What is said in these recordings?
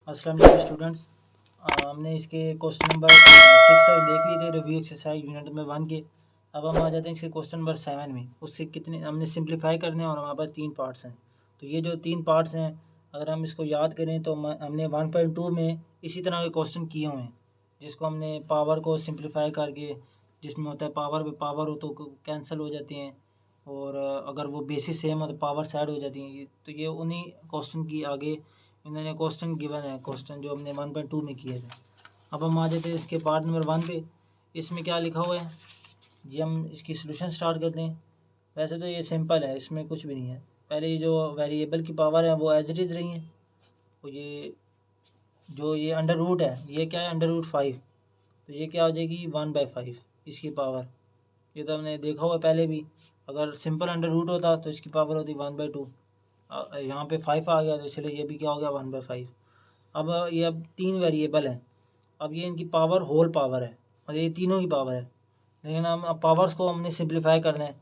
अस्सलाम वालेकुम स्टूडेंट्स। हमने इसके क्वेश्चन नंबर 6 तक देख लिए थे रिव्यू एक्सरसाइज यूनिट नंबर 1 के। अब हम आ जाते हैं इसके क्वेश्चन नंबर 7 में। उससे कितने हमने सिंप्लीफाई करने हैं और हमारे पास 3 पार्ट्स हैं। तो ये जो 3 पार्ट्स हैं अगर हम इसको याद करें तो हमने 1.2 में इसी तरह के क्वेश्चन किए हुए हैं, जिसको हमने पावर को सिंप्लीफाई करके, जिसमें होता है पावर पे पावर हो तो कैंसिल हो जाती हैं, और अगर वो बेसिस सेम हो तो पावर साइड हो जाती हैं। तो ये उन्हीं क्वेश्चन की आगे इन्होंने क्वेश्चन गिवन है, क्वेश्चन जो हमने 1.2 में किए थे। अब हम आ जाते हैं इसके पार्ट नंबर 1 पे। इसमें क्या लिखा हुआ है ये हम इसकी सोल्यूशन स्टार्ट करते हैं। वैसे तो ये सिंपल है, इसमें कुछ भी नहीं है। पहले ये जो वेरिएबल की पावर है वो एज इट इज़ रही है। तो ये जो ये अंडर रूट है ये क्या है, अंडर रूट 5। तो ये क्या हो जाएगी 1/5 इसकी पावर। ये तो हमने देखा हुआ पहले भी, अगर सिंपल अंडर रूट होता तो इसकी पावर होती 1/2। यहाँ पे 5 आ गया तो इसलिए ये भी क्या हो गया 1/5। अब ये अब 3 वेरिएबल हैं। अब ये इनकी पावर होल पावर है और ये तीनों की पावर है, लेकिन हम अब पावर्स को हमने सिंप्लीफाई करना है।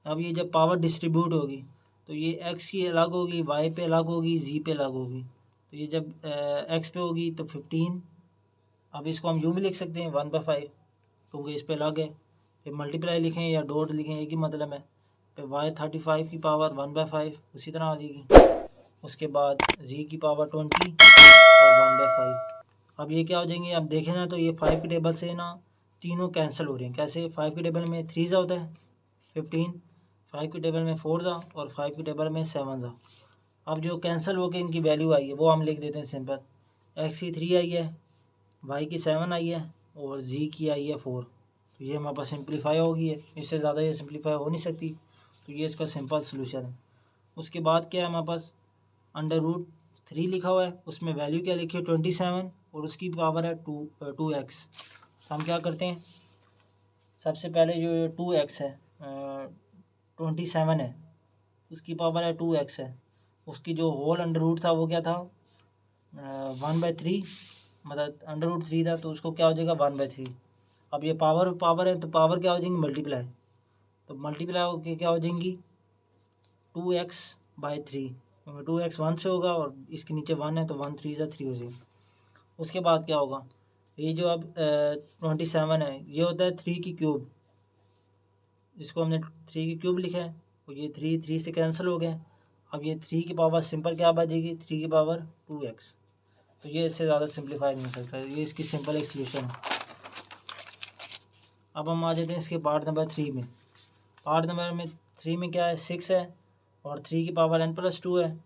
अब ये जब पावर डिस्ट्रीब्यूट होगी तो ये एक्स की अलग होगी, वाई पे अलग होगी, जी पे अलग होगी। तो ये जब एक्स पे होगी तो 15। अब इसको हम यूँ भी लिख सकते हैं 1/5, क्योंकि इस पे अलग है। फिर मल्टीप्लाई लिखें या डॉट लिखें एक ही मतलब है। फिर वाई 35 की पावर 1/5 उसी तरह आ जाएगी। उसके बाद जी की पावर 20 और 1/5। अब ये क्या हो जाएंगे, अब देखें ना तो ये 5 के टेबल से ना तीनों कैंसिल हो रहे हैं। कैसे, 5 के टेबल में 3 होता है 15, 5 के टेबल में 4 और 5 के टेबल में 7। अब जो कैंसिल होकर इनकी वैल्यू आई है वो हम लिख देते हैं सिंपल। एक्स की 3 आई है, वाई की 7 आई है और जी की आई है 4। तो ये हमारे पास सिंप्लीफाई होगी है, इससे ज़्यादा ये सिंप्लीफाई हो नहीं सकती। तो ये इसका सिंपल सोल्यूशन है। उसके बाद क्या है हमारे पास, अंडर रूट 3 लिखा हुआ है, उसमें वैल्यू क्या लिखी है 27 और उसकी पावर है 2x। तो हम क्या करते हैं, सबसे पहले जो 2x है 27 है, उसकी पावर है 2x है। उसकी जो होल अंडर रूट था वो क्या था 1/3, मतलब अंडर रूट 3 था, तो उसको क्या हो जाएगा 1/3। अब ये पावर पावर है तो पावर क्या हो जाएंगी मल्टीप्लाई, तो मल्टीप्लाई होकर क्या हो जाएंगी 2x/3, क्योंकि 2x 1 से होगा और इसके नीचे 1 है तो 1 3 ज़ा 3 हो जाएगी। उसके बाद क्या होगा, ये जो अब 27 है ये होता है 3 की क्यूब। इसको हमने 3 की क्यूब लिखा है तो ये 3 से कैंसिल हो गया। अब ये 3 की पावर सिंपल क्या बचेगी 3 की पावर 2x। तो ये इससे ज़्यादा सिंप्लीफाई नहीं हो सकता, ये इसकी सिंपल एक सोल्यूशन है। अब हम आ जाते हैं इसके पार्ट नंबर 3 में। पार्ट नंबर 3 में क्या है 6 है और 3 की पावर n+2 है,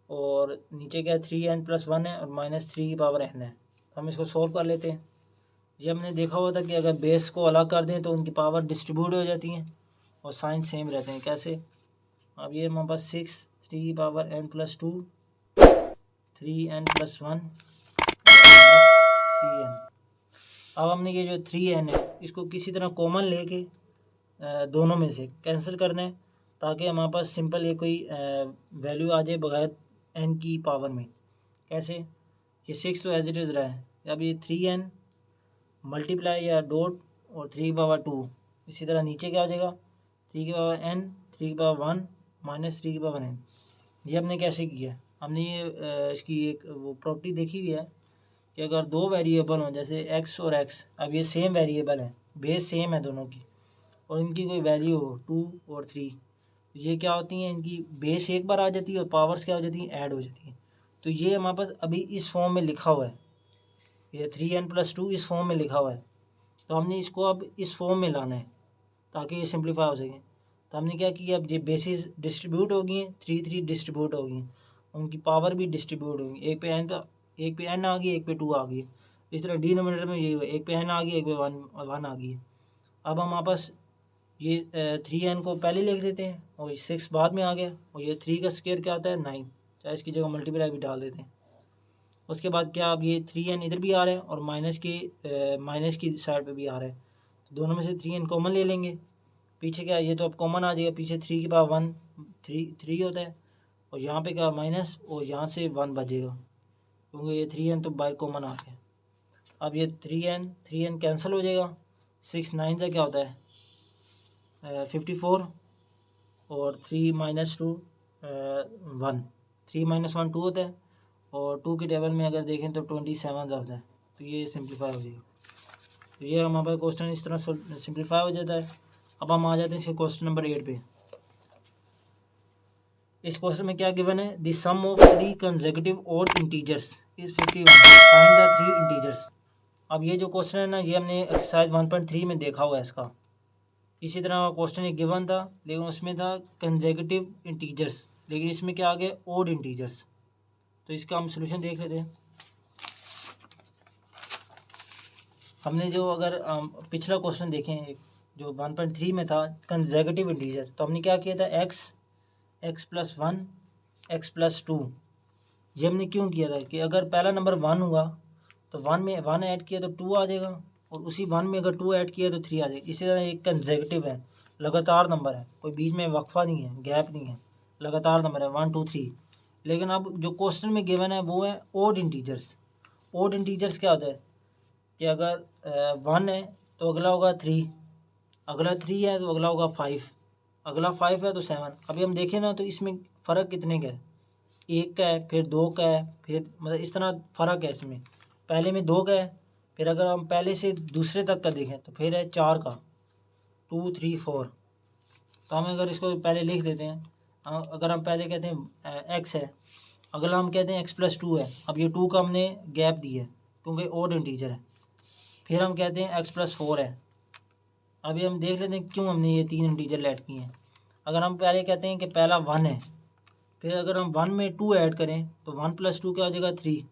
और नीचे क्या है 3n+1 है और -3 की पावर n है। हम इसको सोल्व कर लेते हैं। ये हमने देखा हुआ था कि अगर बेस को अलग कर दें तो उनकी पावर डिस्ट्रीब्यूट हो जाती हैं और साइन सेम रहते हैं। कैसे, अब ये हमारे पास 6 3 की पावर n+2 3n+1 3n। अब हमने ये जो 3n है इसको किसी तरह कॉमन लेके दोनों में से कैंसिल करना है, ताकि हमारे पास सिंपल ये कोई वैल्यू आ जाए बगैर n की पावर में। कैसे, ये 6 तो एज इट इज़ रहा है। अब ये 3n मल्टीप्लाई या डॉट और 3 की पावर 2, इसी तरह नीचे क्या हो जाएगा 3 की पावर n 3 की पावर 1 -3 की पावर n। ये हमने कैसे किया, हमने ये इसकी एक वो प्रॉपर्टी देखी हुई है कि अगर दो वेरिएबल हों जैसे x और x, अब ये सेम वेरिएबल है, बेस सेम है दोनों की, और इनकी कोई वैल्यू हो 2 और 3, ये क्या होती हैं इनकी बेस एक बार आ जाती है और पावर्स क्या हो जाती हैं ऐड हो जाती हैं। तो ये हमारे पास अभी इस फॉर्म में लिखा हुआ है, ये 3n+2 इस फॉर्म में लिखा हुआ है। तो हमने इसको अब इस फॉर्म में लाना है ताकि ये सिंप्लीफाई हो सके। तो हमने क्या किया, अब ये बेसिस डिस्ट्रीब्यूट हो गई हैं, 3 डिस्ट्रीब्यूट हो गई हैं, उनकी पावर भी डिस्ट्रीब्यूट होगी। एक पे n आ गई, एक पे 2 आ गई। इस तरह डिनोमिनेटर में यही हुआ, एक पे n आ गई, एक पे 1 आ गई। अब हम वापस ये 3n को पहले लिख देते हैं और 6 बाद में आ गया, और ये 3 का स्क्वायर क्या आता है 9, चाहे इसकी जगह मल्टीप्लाई भी डाल देते हैं। उसके बाद क्या, अब ये 3n इधर भी आ रहा है और माइनस की साइड पे भी आ रहा है, तो दोनों में से 3n कॉमन ले लेंगे। पीछे क्या, ये तो अब कॉमन आ जाएगा, पीछे 3 की पावर 1 3 होता है, और यहाँ पे क्या माइनस, और यहाँ से 1 बचेगा क्योंकि ये 3n तो बाहर कॉमन आ गया। अब ये 3n कैंसिल हो जाएगा, 6 9 से क्या होता है 54, और 3 - 2 1, 3 - 1 2 होता है, और 2 के टेबल में अगर देखें तो 27 आता है, तो ये सिंप्लीफाई हो जाएगा। तो ये हमारे पास क्वेश्चन इस तरह सिंप्लीफाई हो जाता है। अब हम आ जाते हैं इसके क्वेश्चन नंबर 8 पे। इस क्वेश्चन में क्या गिवन है, the sum of 3 consecutive odd integers is 51, find the 3 integers. अब ये जो क्वेश्चन है ना, ये हमने एक्सरसाइज 1.3 में देखा हुआ है इसका। इसी तरह का क्वेश्चन एक गिवन था, लेकिन उसमें था कंसेक्यूटिव इंटीजर्स, लेकिन इसमें क्या आ गया, ऑड इंटीजर्स। तो इसका हम सोल्यूशन देख लेते हैं। हमने जो अगर पिछला क्वेश्चन देखें जो 1.3 में था कंसेक्यूटिव इंटीजर, तो हमने क्या किया था, x+1 x+2। ये हमने क्यों किया था कि अगर पहला नंबर 1 हुआ तो 1 में 1 ऐड किया तो 2 आ जाएगा, और उसी 1 में अगर 2 ऐड किया तो 3 आ जाएगा। इसी तरह एक कंसेक्यूटिव है, लगातार नंबर है, कोई बीच में वक्फा नहीं है, गैप नहीं है, लगातार नंबर है 1 2 3। लेकिन अब जो क्वेश्चन में गिवन है वो है ऑड इंटीजर्स। ऑड इंटीजर्स क्या होता है कि अगर 1 है तो अगला होगा 3, अगला 3 है तो अगला होगा 5, अगला 5 है तो 7। अभी हम देखें ना तो इसमें फ़र्क कितने का है, 1 का है, फिर 2 का है, फिर मतलब इस तरह फ़र्क है इसमें। पहले में 2 का है, फिर अगर हम पहले से दूसरे तक का देखें तो फिर है 4 का, 2 3 4। तो हम अगर इसको पहले लिख देते हैं, अगर हम पहले कहते हैं x है, अगला हम कहते हैं x+2 है। अब ये 2 का हमने गैप दिया है क्योंकि ऑड इंटीजर है। फिर हम कहते हैं x+4 है। अभी हम देख लेते हैं क्यों हमने ये 3 इंटीजर ऐड किए हैं। अगर हम पहले कहते हैं कि पहला 1 है, फिर अगर हम 1 में 2 ऐड करें तो 1+2 क्या हो जाएगा, 3।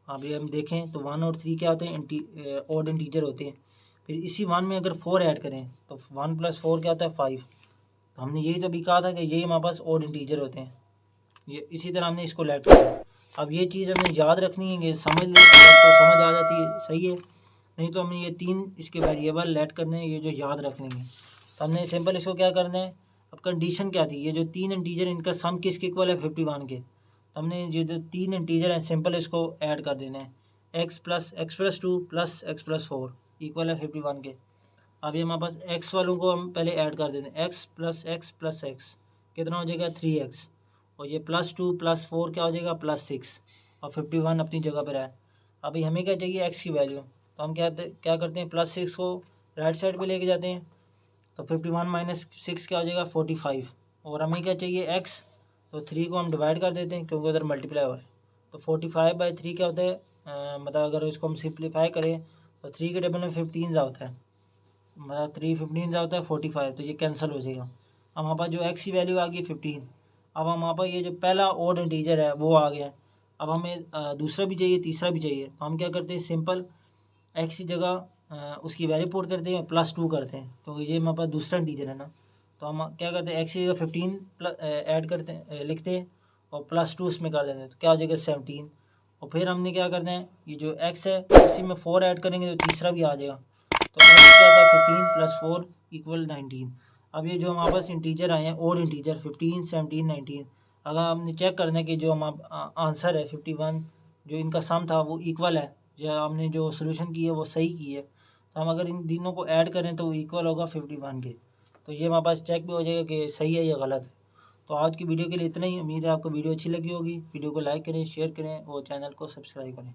अभी हम देखें तो 1 और 3 क्या होते हैं, ऑड इंटीजर होते हैं। फिर इसी 1 में अगर 4 ऐड करें तो 1+4 क्या होता है, 5। तो हमने यही तो भी कहा था कि यही हमारे पास ऑड इंटीजर होते हैं। ये इसी तरह हमने इसको लेट किया। अब ये चीज़ हमें याद रखनी है कि समझ ले तो समझ आ जाती है, सही है। नहीं तो हमें ये 3 इसके वेरिएबल लेट करने हैं, ये जो याद रख लेंगे। तो हमने सिंपल इसको क्या करना है, अब कंडीशन क्या थी, ये जो 3 इंटीजर इनका सम किसके इक्वल है, 51 के। तो हमने ये जो 3 इंटीजर हैं सिंपल इसको ऐड कर देना है, x+2 + x+4 इक्वल है 51 के। अब ये हमारे पास x वालों को हम पहले ऐड कर देते हैं, x + x + x कितना हो जाएगा, 3x, और ये +2 + 4 क्या हो जाएगा, +6, और 51 अपनी जगह पर है। अभी हमें क्या चाहिए, x की वैल्यू। तो हम क्या करते हैं, +6 को राइट साइड पे लेके जाते हैं, तो 51 - 6 क्या हो जाएगा, 45। और हमें क्या चाहिए, x, तो 3 को हम डिवाइड कर देते हैं क्योंकि उधर मल्टीप्लाई हो रहा है। तो 45/3 क्या होता है, मतलब अगर इसको हम सिंप्लीफाई करें तो 3 के टेबल में 15 होता है, मतलब 3 15 होता है 45, तो ये कैंसिल हो जाएगा। अब हमारे पास जो x की वैल्यू आ गई 15। अब हमारे पास ये जो पहला ऑड इंटीजर है वो आ गया। अब हमें दूसरा भी चाहिए, तीसरा भी चाहिए। तो हम क्या करते हैं, सिंपल x की जगह उसकी वैल्यू पुट करते हैं, +2 करते हैं, तो ये हमारे पास दूसरा इंटीजर है ना। तो हम क्या करते हैं, x की जगह 15 ऐड करते हैं, लिखते हैं, और +2 उसमें कर देते हैं, तो क्या हो जाएगा, 17। और फिर हमने क्या करना है, ये जो x है उसी में 4 ऐड करेंगे तो तीसरा भी आ जाएगा। तो x क्या था, 15 + 4 = 19। अब ये जो हमारे पास इंटीजर आए हैं ऑड इंटीजर 15 17 19, अगर हमने चेक करना है कि जो हमारा आंसर है 51 जो इनका सम था वो इक्वल है, या हमने जो सोल्यूशन की है वो सही की है, तो हम अगर इन तीनों को ऐड करें तो वो इक्वल होगा 51 के। तो ये हमारे पास चेक भी हो जाएगा कि सही है या गलत है। तो आज की वीडियो के लिए इतना ही। उम्मीद है आपको वीडियो अच्छी लगी होगी। वीडियो को लाइक करें, शेयर करें और चैनल को सब्सक्राइब करें।